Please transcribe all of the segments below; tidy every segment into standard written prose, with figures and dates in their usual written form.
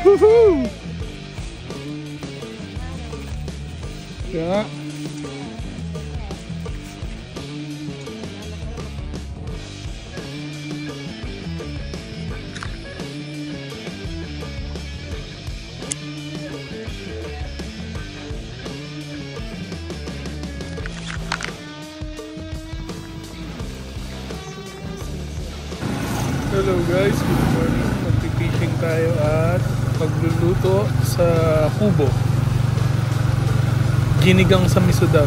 Woohoo! Yeah. Hello guys, good morning. Magpipishing tayo at magluluto sa kubo. Ginigang sa miso daw.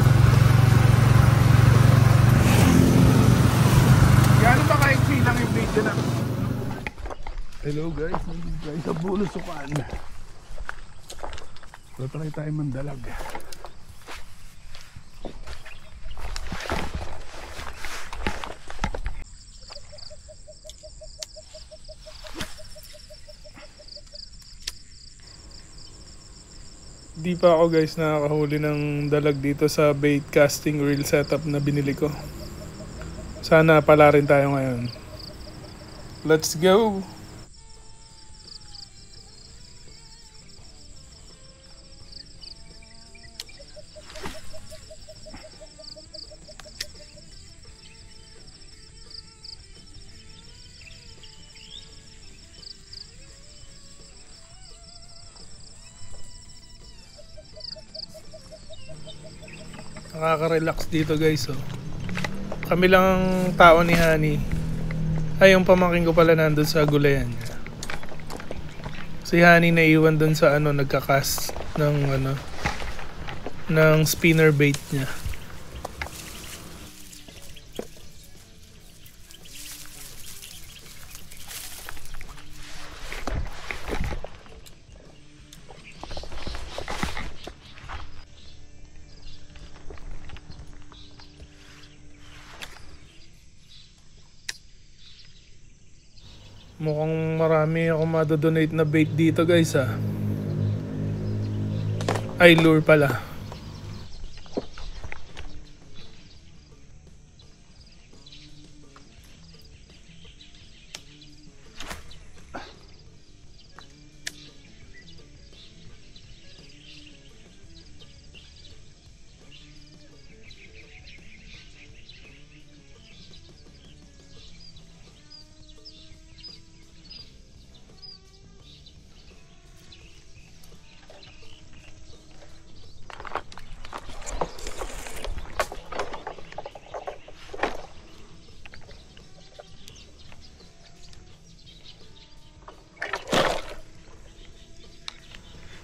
Gano'n ba kaigsi lang yung video na? Hello guys, nandito tayo sa Bulusukan. Tatry tayo mandalag. Di pa ako guys nakakahuli ng dalag dito sa bait casting reel setup na binili ko. Sana pala rin tayo ngayon. Let's go! Nakaka-relax dito guys oh. Kami lang ang tao ni Honey. Ay yung pamangkin ko pala nandun sa gulayan niya. Si Honey naiwan dun sa nagka-cast ng spinner bait niya. Mukhang marami ako madodonate na bait dito guys ah. Ay lure pala.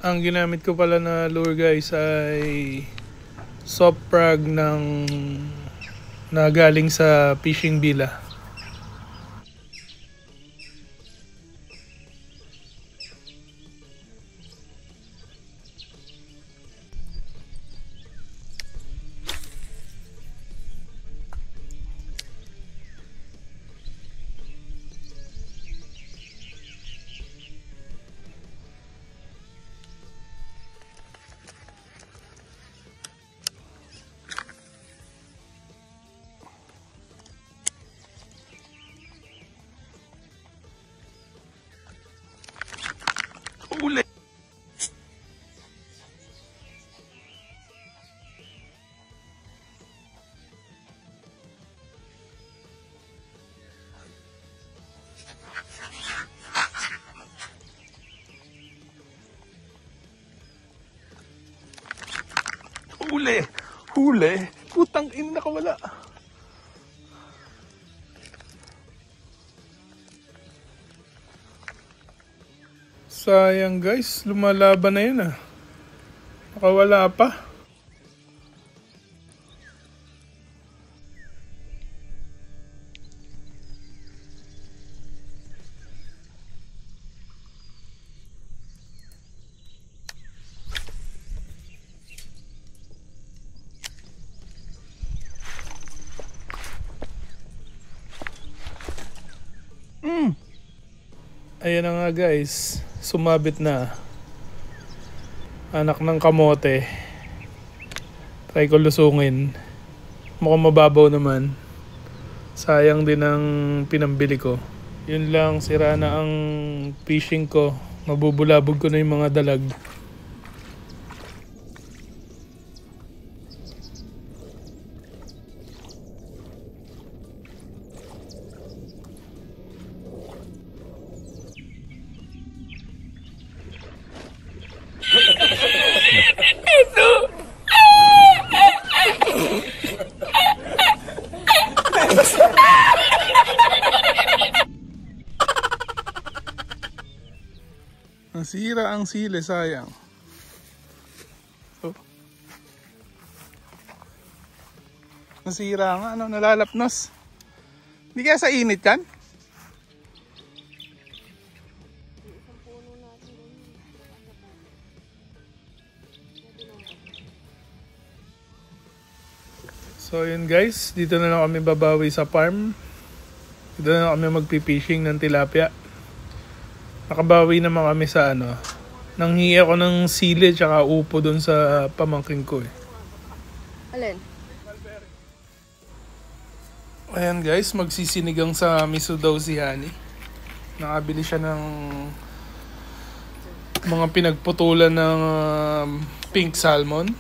Ang ginamit ko pala na lure guys ay soft frag na galing sa fishing villa. Uli! Huli! Huli! Putang ina, nakawala! Sayang guys, lumalaban na yun ah. Nakawala pa. Ayan na nga guys, sumabit na. Anak ng kamote. Try ko lusungin. Mukhang mababaw naman. Sayang din ang pinambili ko. Yun lang, sira na ang fishing ko. Mabubulabog ko na yung mga dalag. Nasira ang sili, sayang. Oh. Nasira nga, ano, nalalapnos. Hindi kaya sa init yan? So yun guys, dito na lang kami babawi sa farm. Dito na lang kami magpipishing ng tilapia. Nakabawi naman kami sa ano. Nanghihi ako ng sili tsaka upo doon sa pamangkin ko eh. Alin? Ayan guys, magsisinigang sa miso daw si Hani. Nakabili siya ng mga pinagputulan ng pink salmon.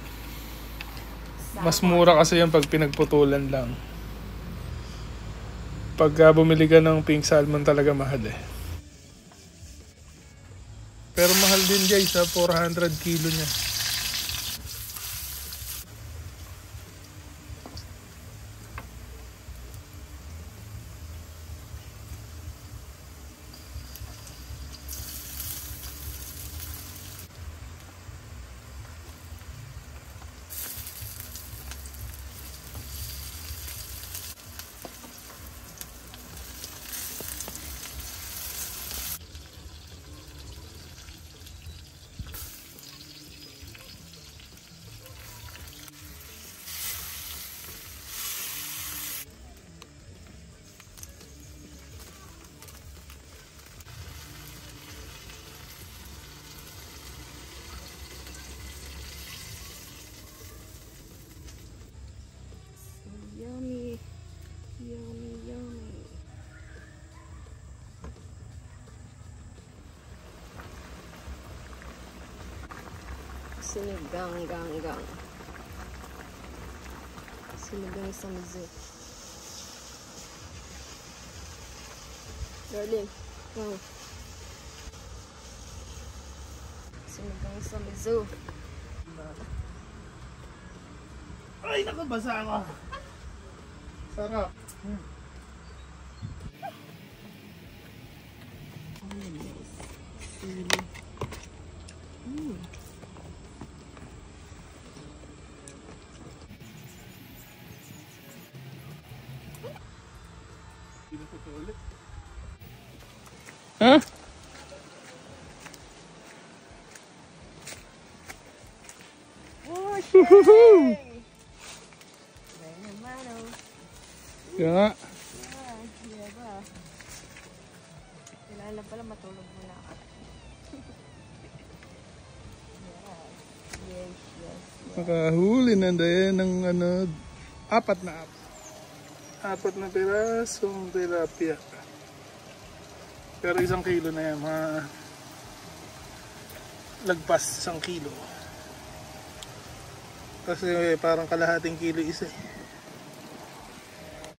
Mas mura kasi yan pag pinagputulan lang. Pagka bumili ka ng pink salmon talaga mahal eh. Pero mahal din guys ha, 400 kilo niya. Yummy. Yummy, yummy. Sinigang, gang. Sinigang sa miso. Darling, wow. Sinigang sa miso. Ay, nakabasa ako. Sarap. Sili. Ha? Oh, shit! Kaya naman, oh. Kaya nga. Yeah, ba? Kailangan lang pala matulog muna ako. Yes. Nakahuli na din ng ano, apat na pirasong tilapia. Pero 1 kilo na yan, mga lagpas 1 kilo. Kasi parang kalahating kilo isa eh.